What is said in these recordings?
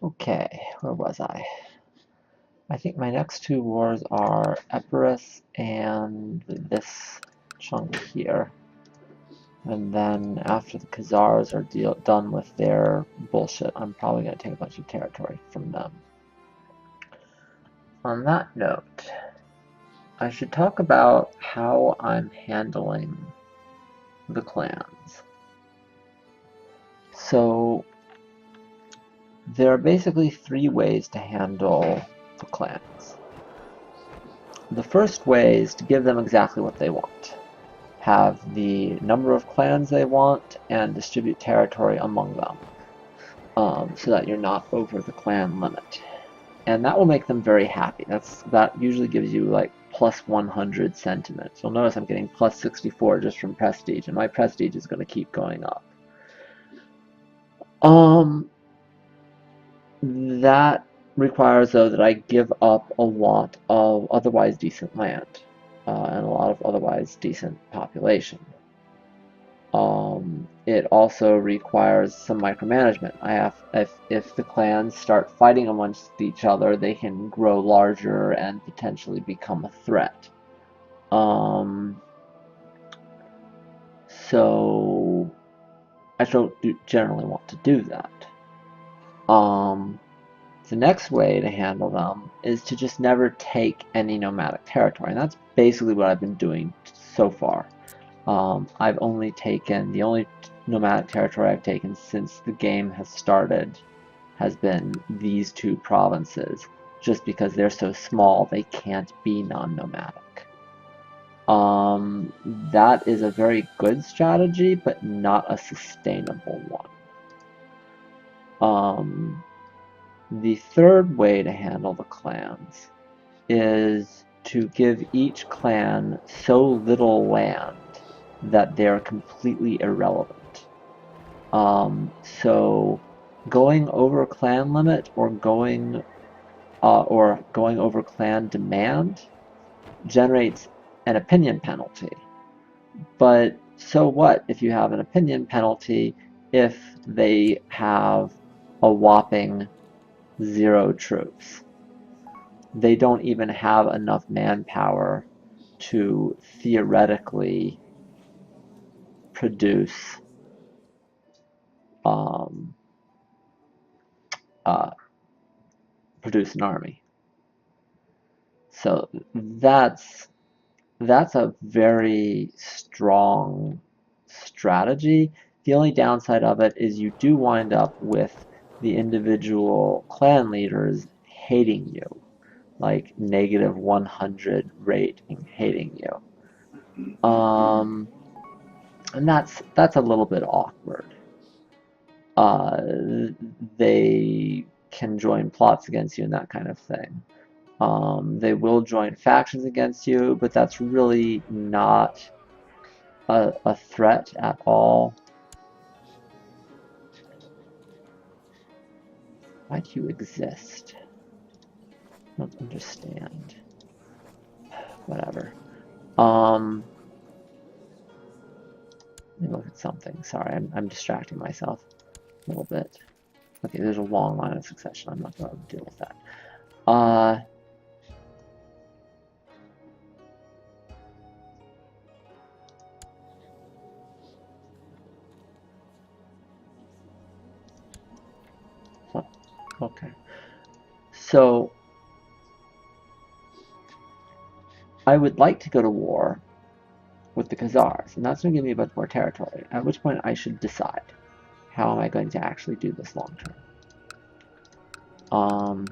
Okay, where was I? I think my next two wars are Epirus and this chunk here. And then after the Khazars are done with their bullshit, I'm probably going to take a bunch of territory from them. On that note, I should talk about how I'm handling the clans. So, there are basically three ways to handle the clans. The first way is to give them exactly what they want. Have the number of clans they want and distribute territory among them, so that you're not over the clan limit. And that will make them very happy. That usually gives you like plus 100 sentiment. You'll notice I'm getting plus 64 just from prestige, and my prestige is going to keep going up. That requires, though, that I give up a lot of otherwise decent land and a lot of otherwise decent population. It also requires some micromanagement. If the clans start fighting amongst each other, they can grow larger and potentially become a threat. So I don't generally want to do that. The next way to handle them is to just never take any nomadic territory, and that's basically what I've been doing so far. I've only taken, the only nomadic territory I've taken since the game has started has been these two provinces, just because they're so small they can't be non-nomadic. That is a very good strategy, but not a sustainable one. The third way to handle the clans is to give each clan so little land that they're completely irrelevant. So going over clan limit or going over clan demand generates an opinion penalty. But so what if you have an opinion penalty if they have a whopping 0 troops? They don't even have enough manpower to theoretically produce produce an army. So that's a very strong strategy. The only downside of it is you do wind up with the individual clan leaders hating you, like negative 100 rate hating you. And that's a little bit awkward. They can join plots against you and that kind of thing. They will join factions against you, but that's really not a threat at all. Why do you exist? I don't understand. Whatever. Let me look at something. Sorry, I'm distracting myself a little bit. Okay, there's a long line of succession. I'm not going to deal with that. Okay. So, I would like to go to war with the Khazars, and that's going to give me a bunch more territory, at which point I should decide how am I going to actually do this long term.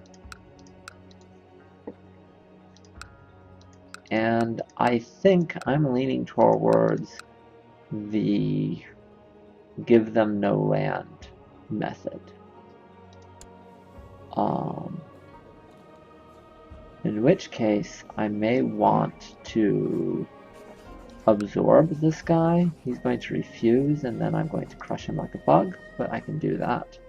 And I think I'm leaning towards the give them no land method. In which case, I may want to absorb this guy. He's going to refuse, and then I'm going to crush him like a bug, but I can do that.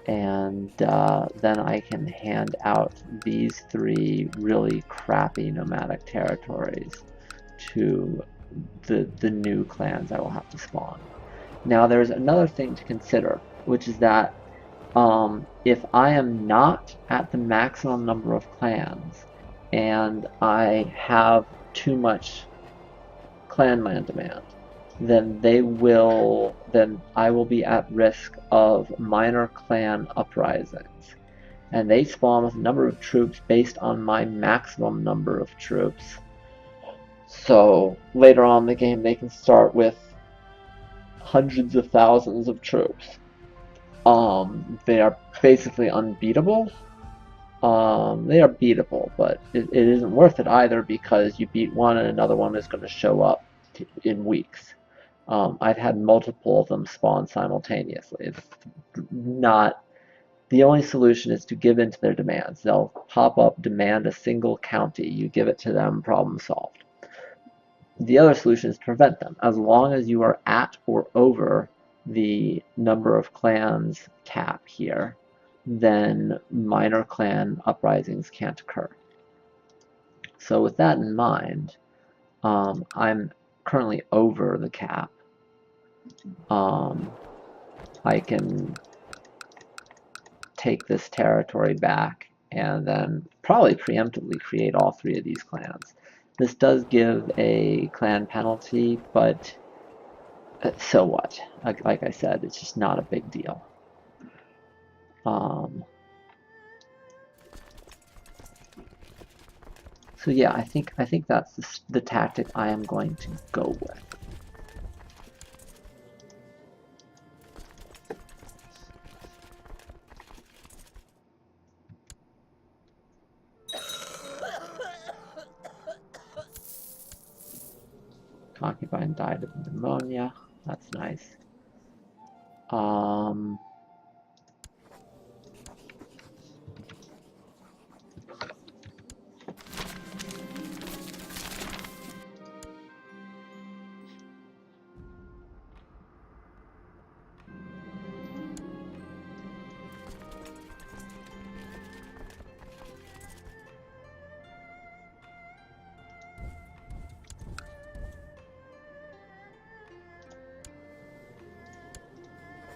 And then I can hand out these 3 really crappy nomadic territories to the new clans I will have to spawn. Now there's another thing to consider, which is that if I am not at the maximum number of clans and I have too much clan land demand, then I will be at risk of minor clan uprisings. And they spawn with a number of troops based on my maximum number of troops. So later on in the game they can start with hundreds of thousands of troops. They are basically unbeatable. They are beatable, but it isn't worth it either because you beat one and another one is going to show up in weeks. I've had multiple of them spawn simultaneously. It's not the only solution is to give in to their demands. They'll pop up, demand a single county. You give it to them, problem solved. The other solution is to prevent them. As long as you are at or over the number of clans cap here, then minor clan uprisings can't occur. So with that in mind, I'm currently over the cap. I can take this territory back and then probably preemptively create all three of these clans. This does give a clan penalty, but so what? Like I said, it's just not a big deal. So yeah, I think that's the tactic I am going to go with. Concubine died of pneumonia. That's nice.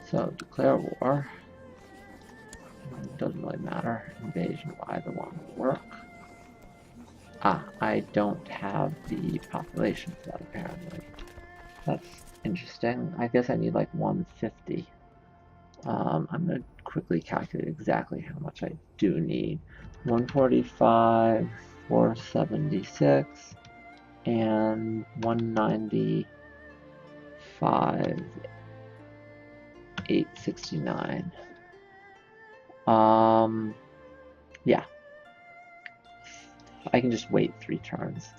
So declare war. It doesn't really matter. Invasion of either one will work. Ah, I don't have the population for that apparently. That's interesting. I guess I need like 150. I'm going to quickly calculate exactly how much I do need. 145, 476, and 195, 869. Yeah. I can just wait 3 turns.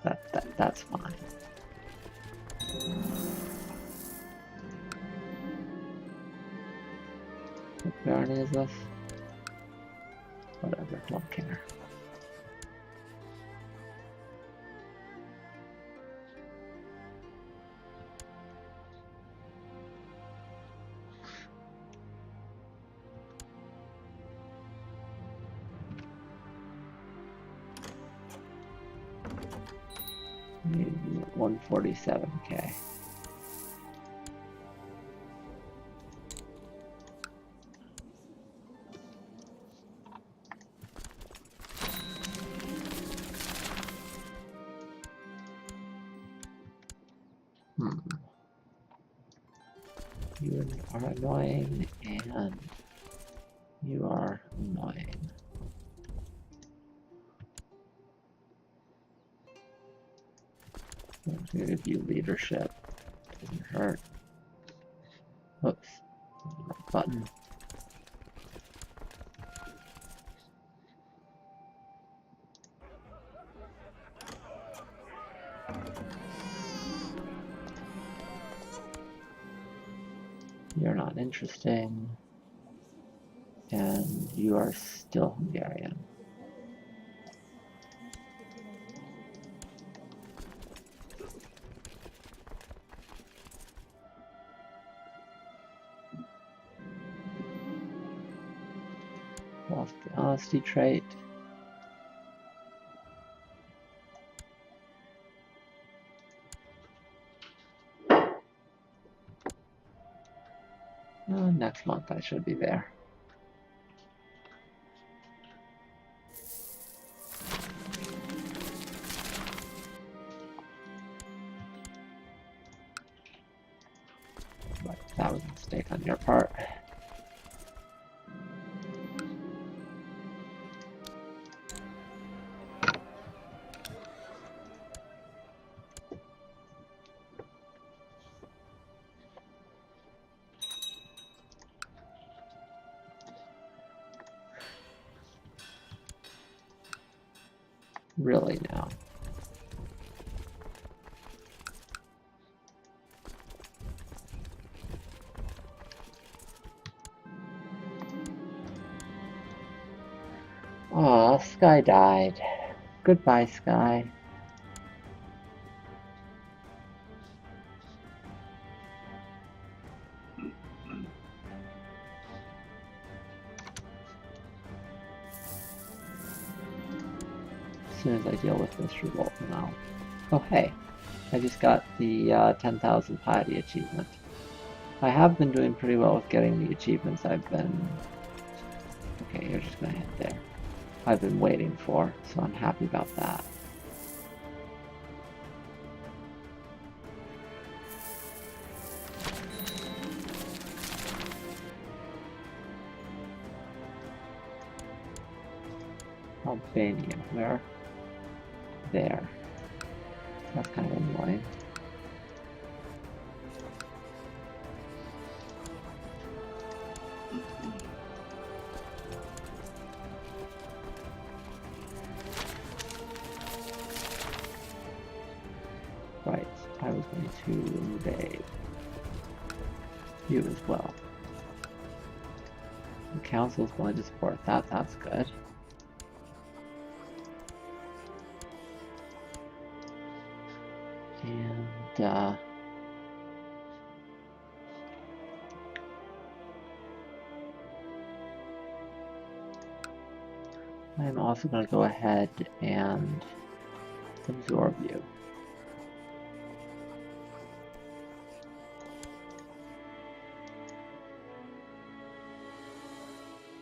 That's fine. What barony is this? Whatever, don't care. Maybe 147k. You are annoying, and you are annoying. I'm gonna give you leadership. Doesn't hurt. Oops. Button. You're not interesting. And you are still Hungarian. Lost the honesty trait. Next month I should be there. But that was a mistake on your part. Really now. Aw, Sky died. Goodbye, Sky. As soon as I deal with this revolt now. Oh hey, I just got the 10,000 piety achievement. I have been doing pretty well with getting the achievements I've been... Okay, you're just gonna hit there. I've been waiting for, so I'm happy about that. Albania, where? There. That's kind of annoying. Right, I was going to invade you as well. The council's willing to support that, that's good. And, I'm also going to go ahead and absorb you.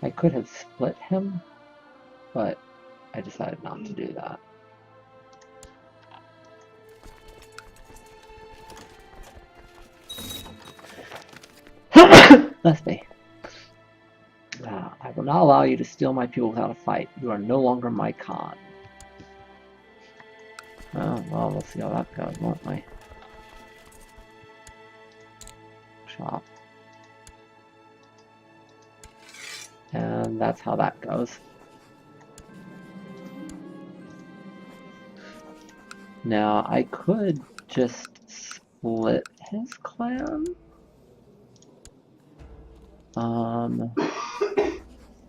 I could have split him, but I decided not to do that. Let's be. I will not allow you to steal my people without a fight. You are no longer my Khan. Oh, well, we'll see how that goes, won't we? Chop. And that's how that goes. Now, I could just split his clan.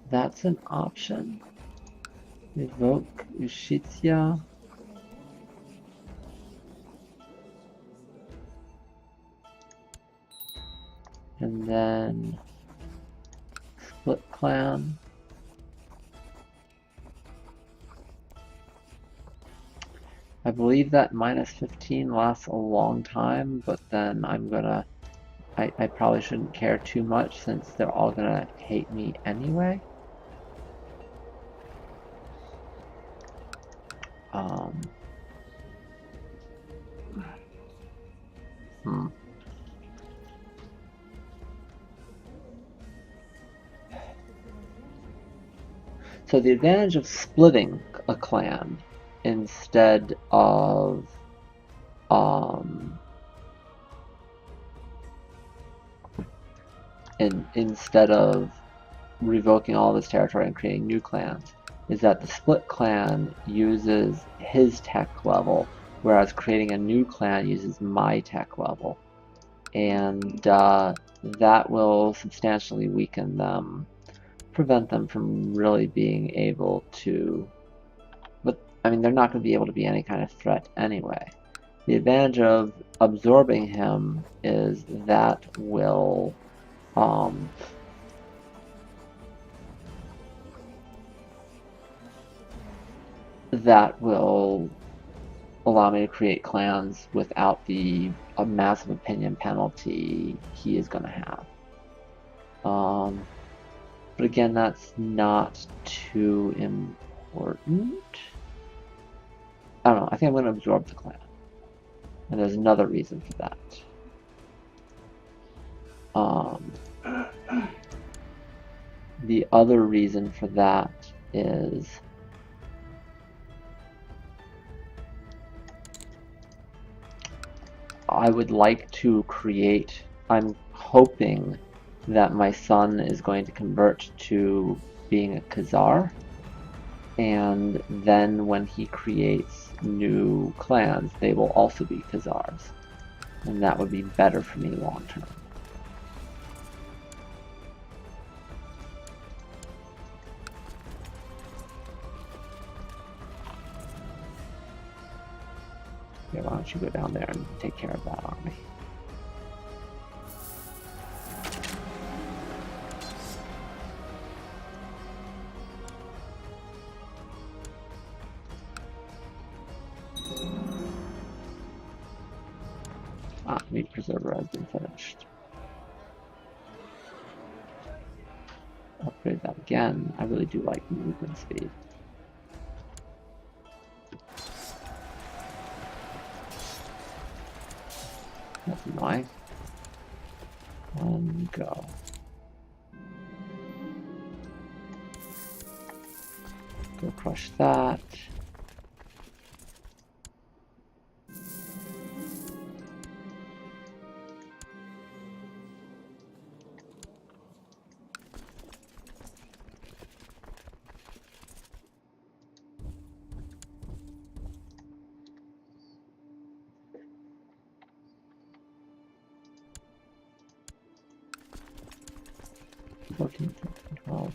That's an option. Evoke Ushitya. And then split clan. I believe that minus 15 lasts a long time, but then I'm gonna... I probably shouldn't care too much since they're all gonna hate me anyway. So the advantage of splitting a clan instead of revoking all this territory and creating new clans is that the split clan uses his tech level, whereas creating a new clan uses my tech level. And that will substantially weaken them, prevent them from really being able to... But, I mean, they're not going to be able to be any kind of threat anyway. The advantage of absorbing him is that will... that will allow me to create clans without the massive opinion penalty he is going to have. But again, that's not too important. I don't know, I think I'm going to absorb the clan. And there's another reason for that. The other reason for that is I would like to create, I'm hoping that my son is going to convert to being a Khazar, and then when he creates new clans, they will also be Khazars, and that would be better for me long term. Yeah, why don't you go down there and take care of that army? Meat preserver has been finished. Upgrade that again. I really do like movement speed. That's annoying. And go. Go crush that. Oh,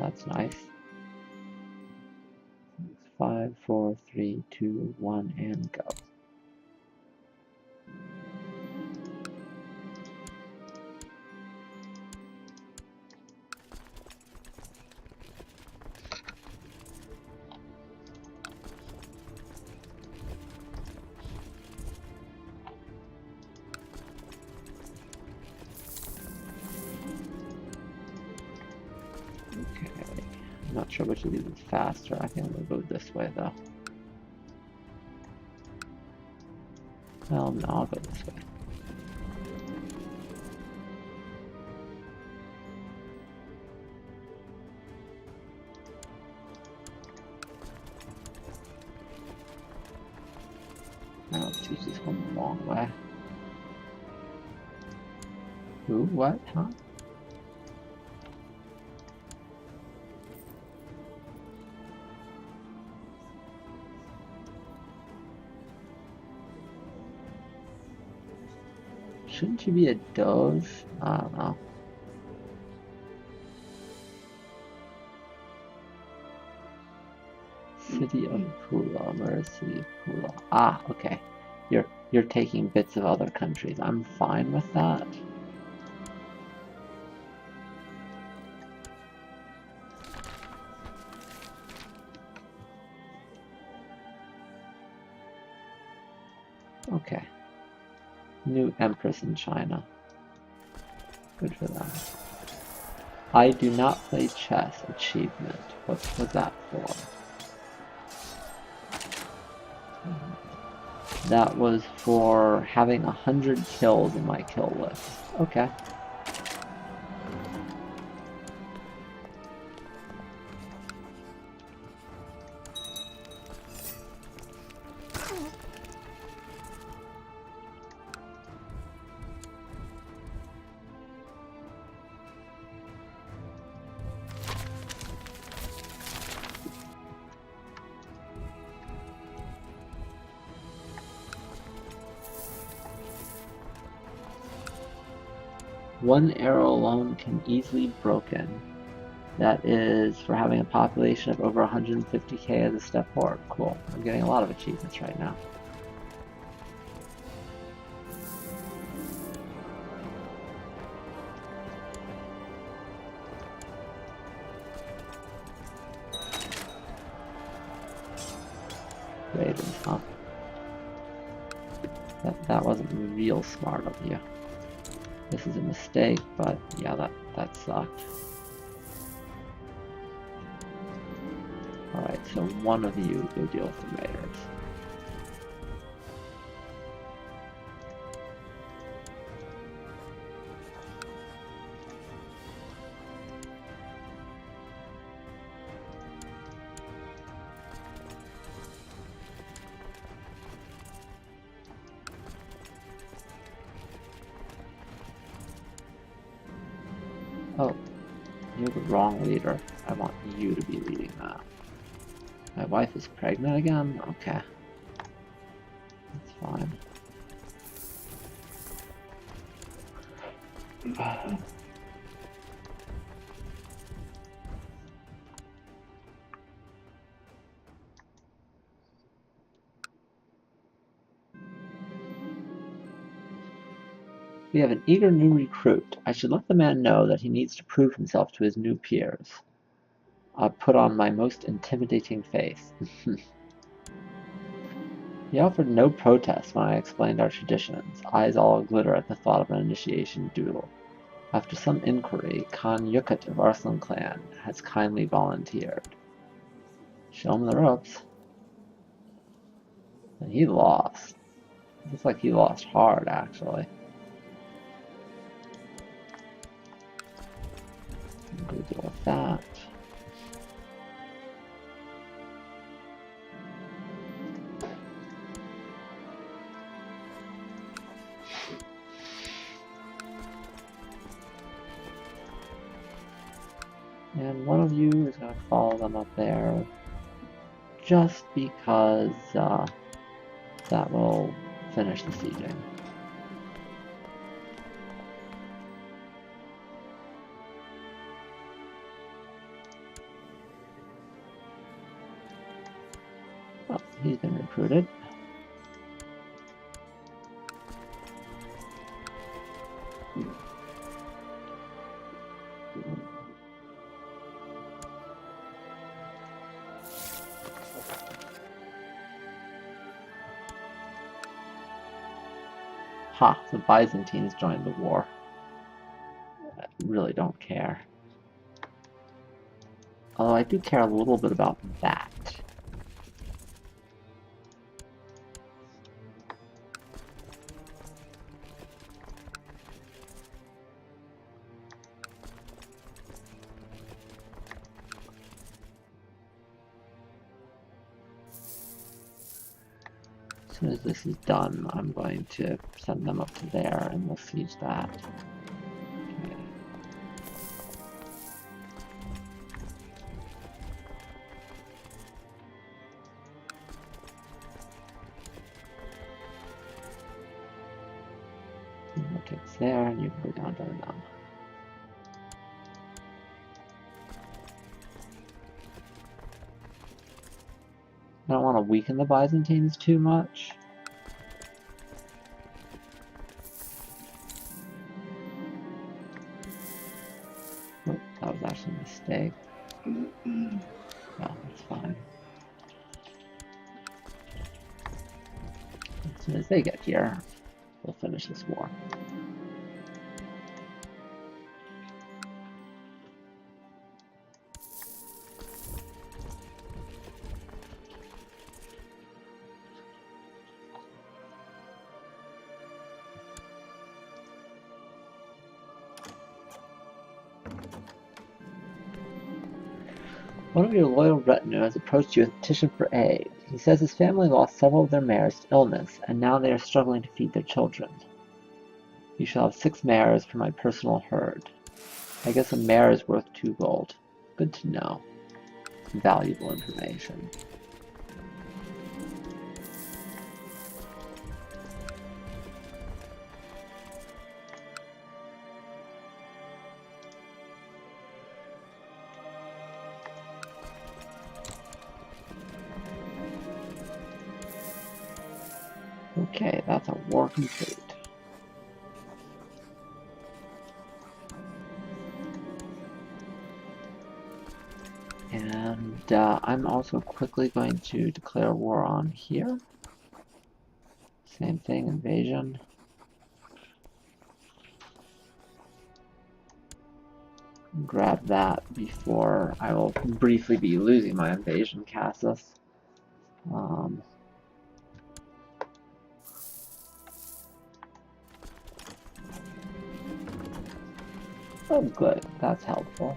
that's nice. 5, 4, 3, 2, 1, and go. I'm not sure which of these is faster. I think I'm going to go this way, though. Well, no, I'll go this way. Now let's use this one the long way. Ooh, what? Huh? Shouldn't you be a Doge? I don't know. City of Pula. Where is City of Pula? Ah, okay. You're taking bits of other countries. I'm fine with that. Okay. New Empress in China. Good for them. I do not play chess achievement. What was that for? That was for having 100 kills in my kill list. Okay. One arrow alone can easily be broken. That is for having a population of over 150k as a step forward. Cool. I'm getting a lot of achievements right now. Raiders, huh? That wasn't real smart of you. This is a mistake, but yeah, that sucked. Alright, so one of you go deal with the raiders. Oh, you're the wrong leader. I want you to be leading that. My wife is pregnant again? Okay. That's fine. We have an eager new recruit. I should let the man know that he needs to prove himself to his new peers. I'll put on my most intimidating face. He offered no protest when I explained our traditions, eyes all aglitter at the thought of an initiation duel. After some inquiry, Khan Yukut of Arslan clan has kindly volunteered. Show him the ropes. And he lost. Looks like he lost hard, actually. Go deal with that. And one of you is going to follow them up there just because that will finish the sieging. Well, he's been recruited. Ha, the Byzantines joined the war. I really don't care. Although I do care a little bit about that. As soon as this is done, I'm going to send them up to there and we'll siege that. Okay. Takes there, and you can go down to them. I don't want to weaken the Byzantines too much. Oh, that was actually a mistake. No, that's fine. As soon as they get here, we'll finish this war. One of your loyal retinue has approached you with a petition for aid. He says his family lost several of their mares to illness, and now they are struggling to feed their children. You shall have 6 mares for my personal herd. I guess a mare is worth 2 gold. Good to know. Valuable information. Okay, that's a war complete. And I'm also quickly going to declare war on here. Same thing, invasion. grab that before I will briefly be losing my invasion Cassis. Oh good, that's helpful.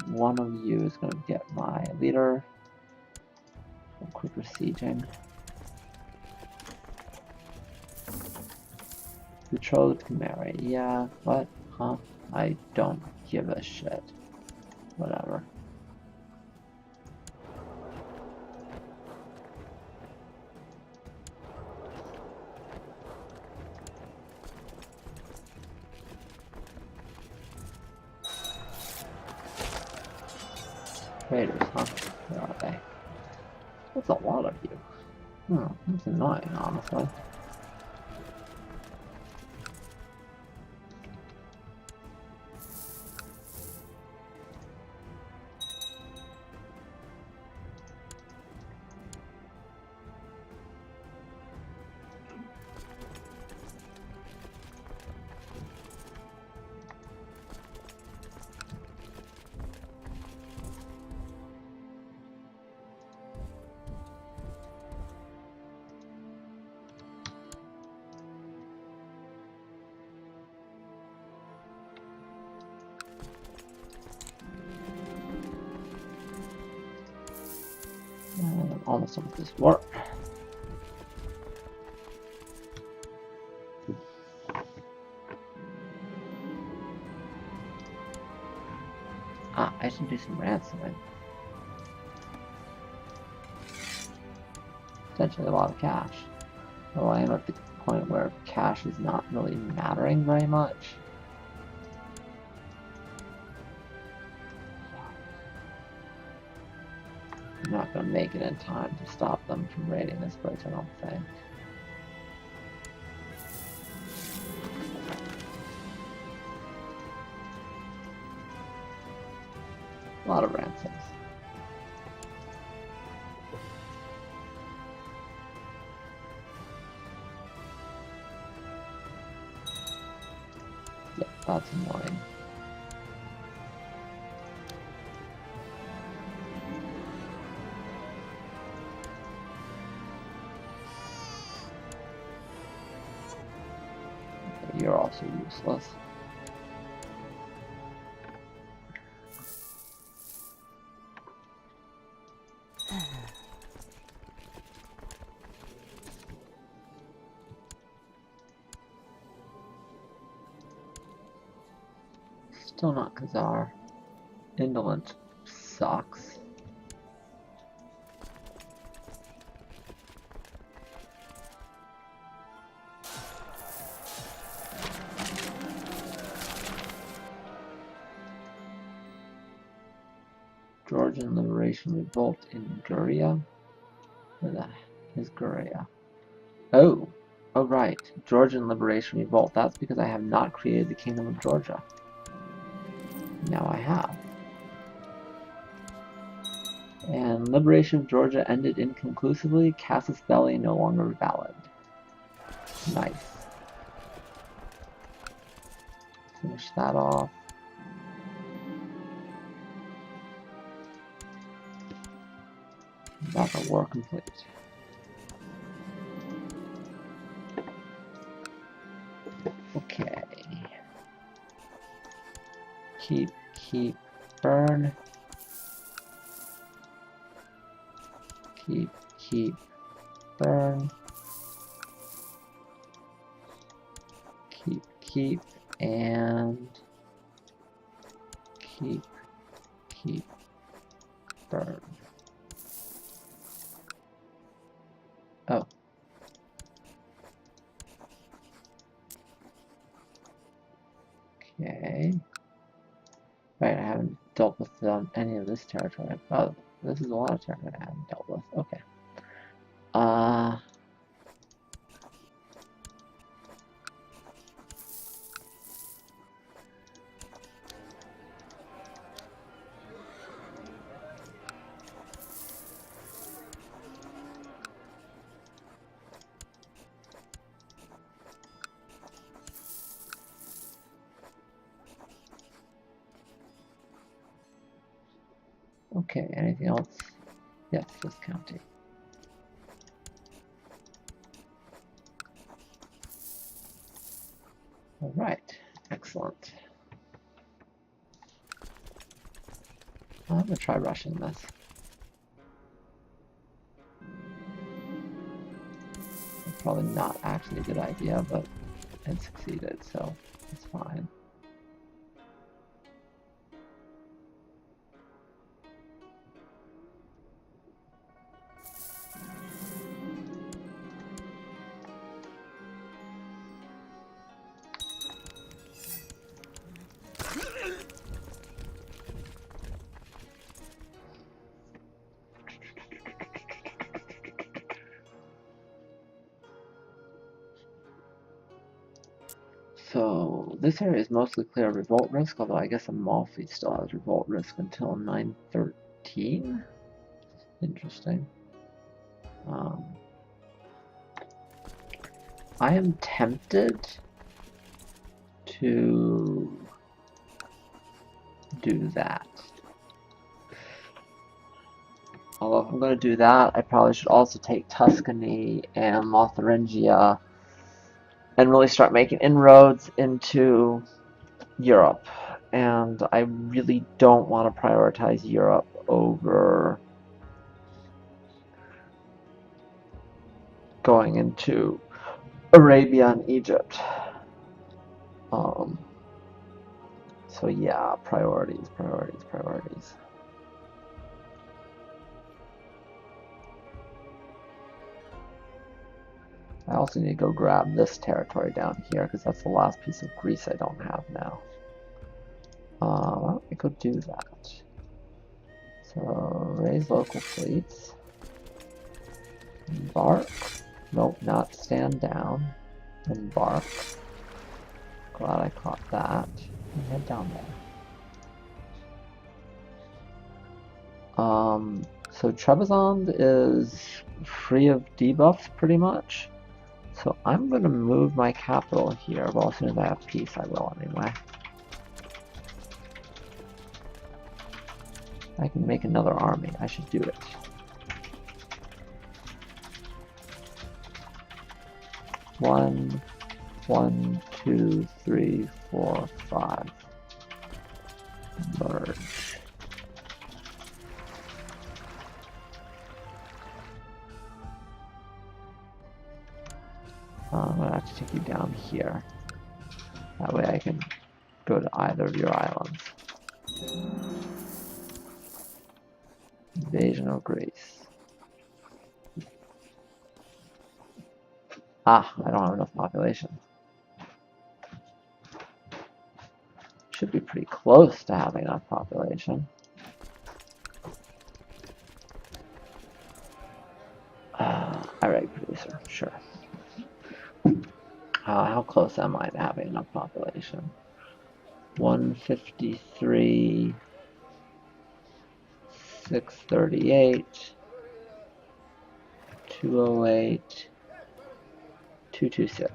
One of you is going to get my leader. Quick besieging. Betrothed can marry. Yeah, what? Huh? I don't give a shit. Whatever. Raiders, huh? Where are they? That's a lot of you. That's annoying, honestly. Almost with this war. I should do some ransoming. Potentially a lot of cash. Though I am at the point where cash is not really mattering very much. I'm not going to make it in time to stop them from raiding this place, I don't think. A lot of ransoms. Yeah, that's annoying. You're also useless. Still not Khazar. Indolent sucks. Georgian Liberation Revolt in Guria? Where the heck is Guria? Oh right. Georgian Liberation Revolt. That's because I have not created the Kingdom of Georgia. Now I have. And Liberation of Georgia ended inconclusively. Casus Belli no longer valid. Nice. Finish that off. That's a war complete. Okay. Keep, burn. Keep, burn. Keep, and keep, burn. Oh. Okay. Right, I haven't dealt with any of this territory. Oh, this is a lot of territory I haven't dealt with. Okay. Okay, anything else? Yes, this county. All right, excellent. I'm gonna try rushing this. Probably not actually a good idea, but it succeeded, so it's fine. So this area is mostly clear of revolt risk, although I guess Amalfi still has revolt risk until 913. Interesting. I am tempted to do that. Although if I'm going to do that, I probably should also take Tuscany and Lotharingia and really start making inroads into Europe. And I really don't want to prioritize Europe over going into Arabia and Egypt. So yeah, priorities. I also need to go grab this territory down here because that's the last piece of Greece I don't have now. Why don't we go do that? So raise local fleets. Embark. Nope, not stand down. Embark. Glad I caught that. And head down there. So Trebizond is free of debuffs pretty much. So I'm going to move my capital here. Well, as soon as I have peace, I will anyway. I can make another army. I should do it. One, 2, 3, 4, 5. Merge. I'm going to have to take you down here. That way I can go to either of your islands. Invasion of Greece. Ah, I don't have enough population. Should be pretty close to having enough population. Irate producer, sure. How close am I to having enough population? 153, 638, 208, 226.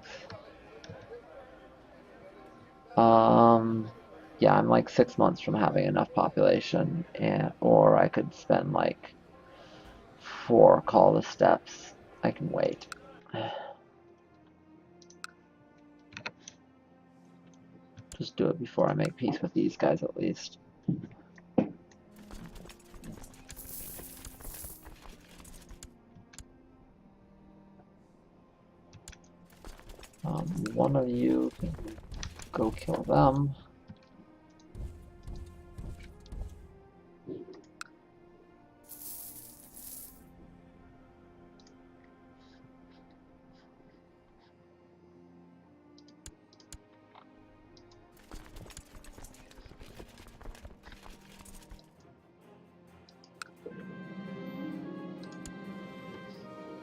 Yeah, I'm like 6 months from having enough population, or I could spend like 4 call the steps. I can wait. Just do it before I make peace with these guys at least. One of you can go kill them.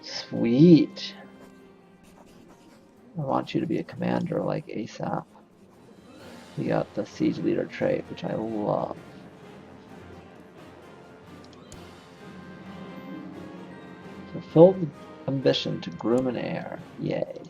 Sweet. I want you to be a commander like ASAP. You got the siege leader trait, which I love. Fulfilled ambition to groom an heir. Yay.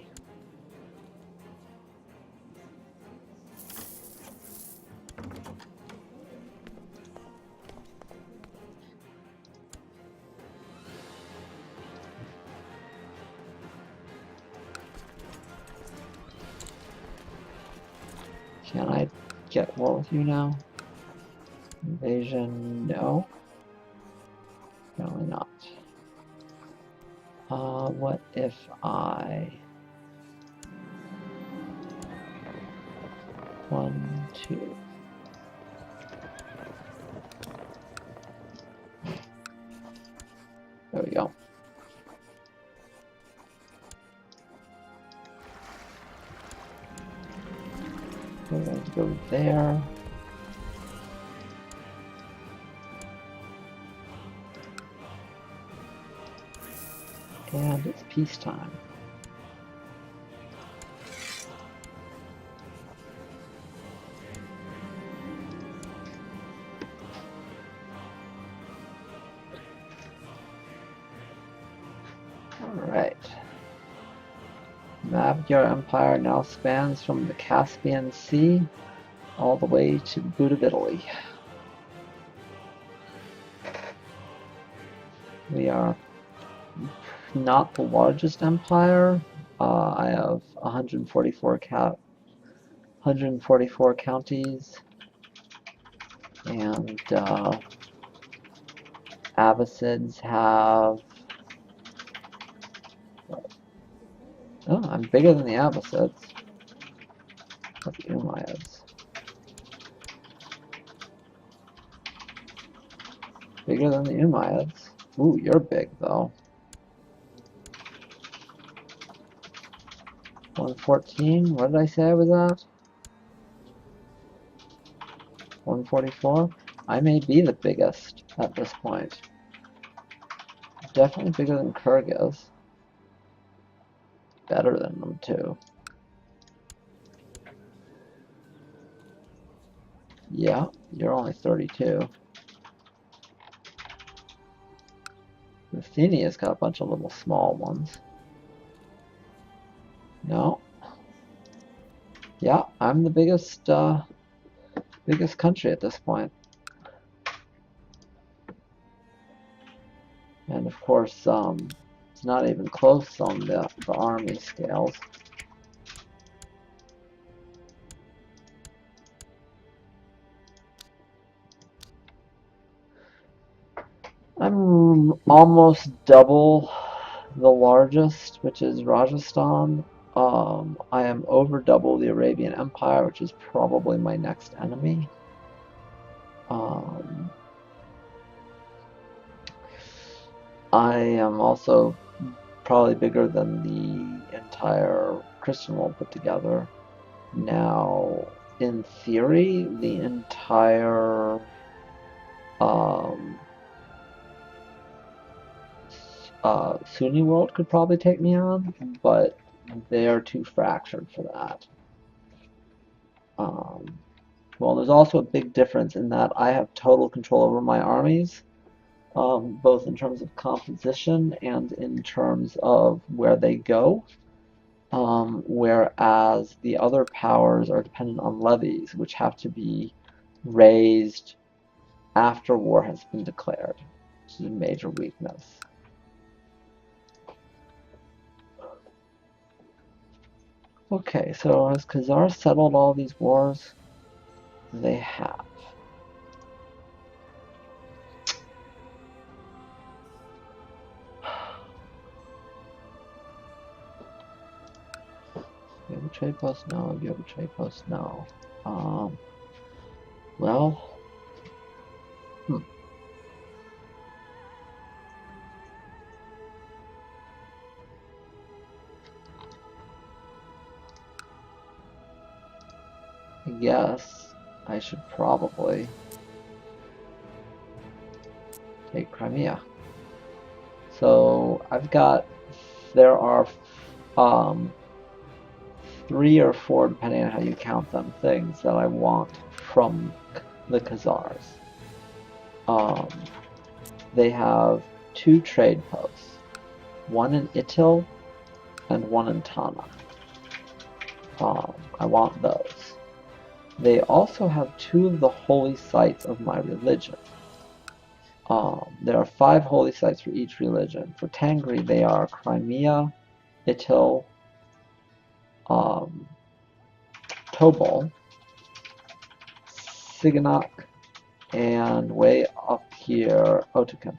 Can I get war with you now? Invasion, no. Apparently not. What if I... 1, 2... There we go. We're going to go there. And it's peacetime. Alright. Magyar Empire now spans from the Caspian Sea all the way to the boot of Italy. We are not the largest empire. I have 144 counties, and Abbasids have... Oh, I'm bigger than the Abbasids. Or the Umayyads. Bigger than the Umayyads. Ooh, you're big though. 114, what did I say I was at? 144? I may be the biggest at this point. Definitely bigger than Kyrgyz. Better than them too. Yeah, you're only 32. Ruthenia's got a bunch of little small ones. No. Yeah, I'm the biggest country at this point. And of course, it's not even close on the army scales. I'm almost double the largest, which is Rajasthan. I am over double the Arabian Empire, which is probably my next enemy. I am also probably bigger than the entire Christian world put together. Now, in theory, the entire Sunni world could probably take me on, but they are too fractured for that. Well, there's also a big difference in that I have total control over my armies, both in terms of composition and in terms of where they go, whereas the other powers are dependent on levies, which have to be raised after war has been declared, which is a major weakness. Okay, so has Khazar settled all these wars? They have. You have a trade post? No. You have a trade post? No. Well... I guess I should probably take Crimea. So I've got, there are 3 or 4, depending on how you count them, things that I want from the Khazars. They have 2 trade posts, one in Itil and one in Tana. I want those. They also have 2 of the holy sites of my religion. There are 5 holy sites for each religion. For Tangri, they are Crimea, Itil, Tobol, Siganok, and way up here, Otokan.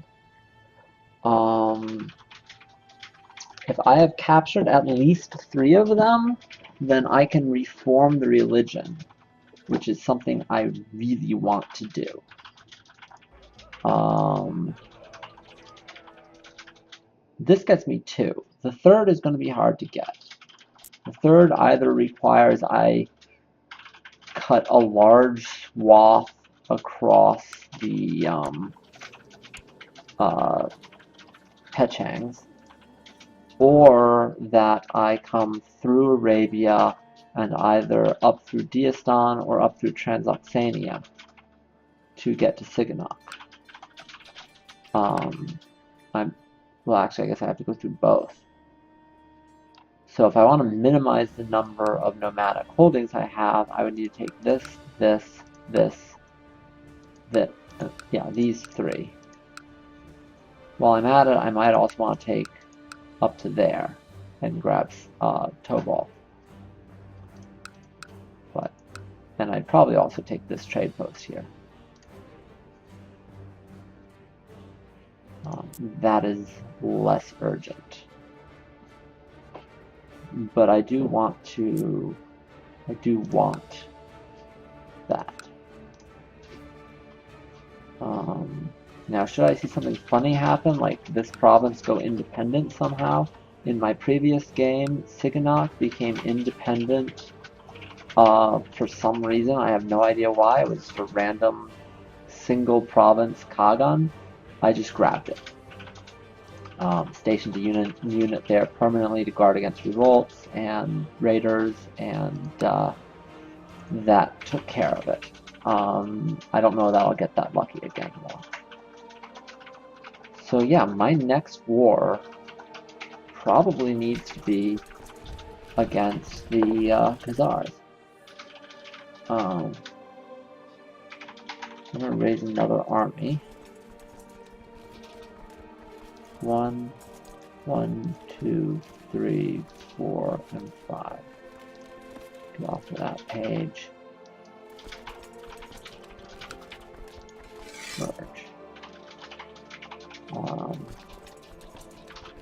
If I have captured at least 3 of them, then I can reform the religion, which is something I really want to do. This gets me 2. The third is going to be hard to get. The third either requires I cut a large swath across the Pechangs, or that I come through Arabia and either up through Diastan or up through Transoxania to get to Siganok. Well, actually, I guess I have to go through both. So if I want to minimize the number of nomadic holdings I have, I would need to take this, yeah, these 3. While I'm at it, I might also want to take up to there and grab Tobal. And I'd probably also take this trade post here. That is less urgent. But I do want that. Now, should I see something funny happen, like this province go independent somehow? In my previous game, Siganok became independent for some reason. I have no idea why. It was just a random single province Kagan. I just grabbed it. Stationed a unit there permanently to guard against revolts and raiders, and that took care of it. I don't know that I'll get that lucky again, though. So yeah, my next war probably needs to be against the Khazars. I'm going to raise another army. 1, 2, 3, 4, and 5. Get off of that page. Merge.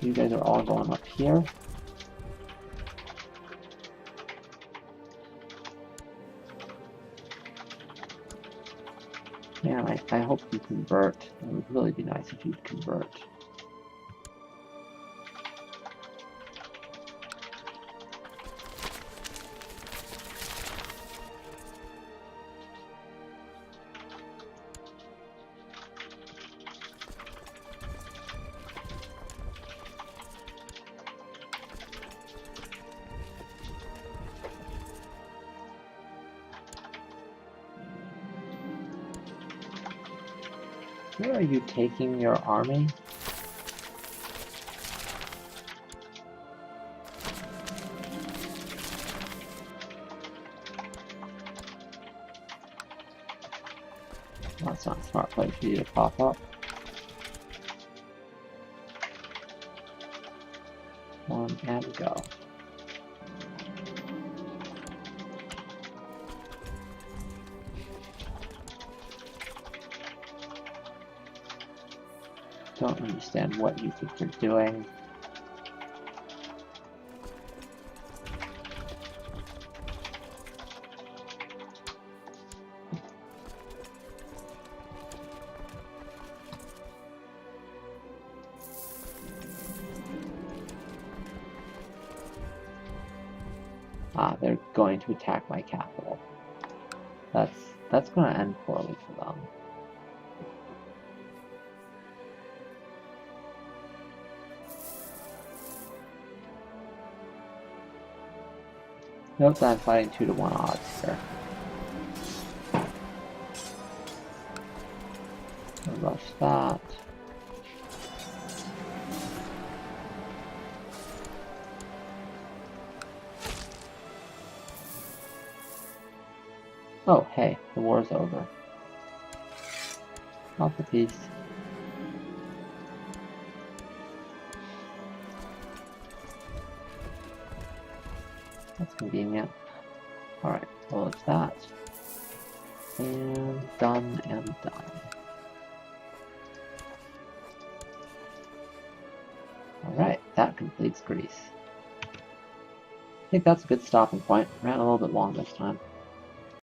You guys are all going up here. Man, I hope you convert. It would really be nice if you'd convert. Where are you taking your army? That's not a smart place for you to pop up. 1 and go. Don't understand what you think you're doing. They're going to attack my capital. That's going to end poorly for them. Note that I'm fighting 2-to-1 odds here. I'll rush that. Oh, hey, the war's over. Off the piece. That's convenient. Alright, well it's that. And done and done. Alright, that completes Greece. I think that's a good stopping point. Ran a little bit long this time.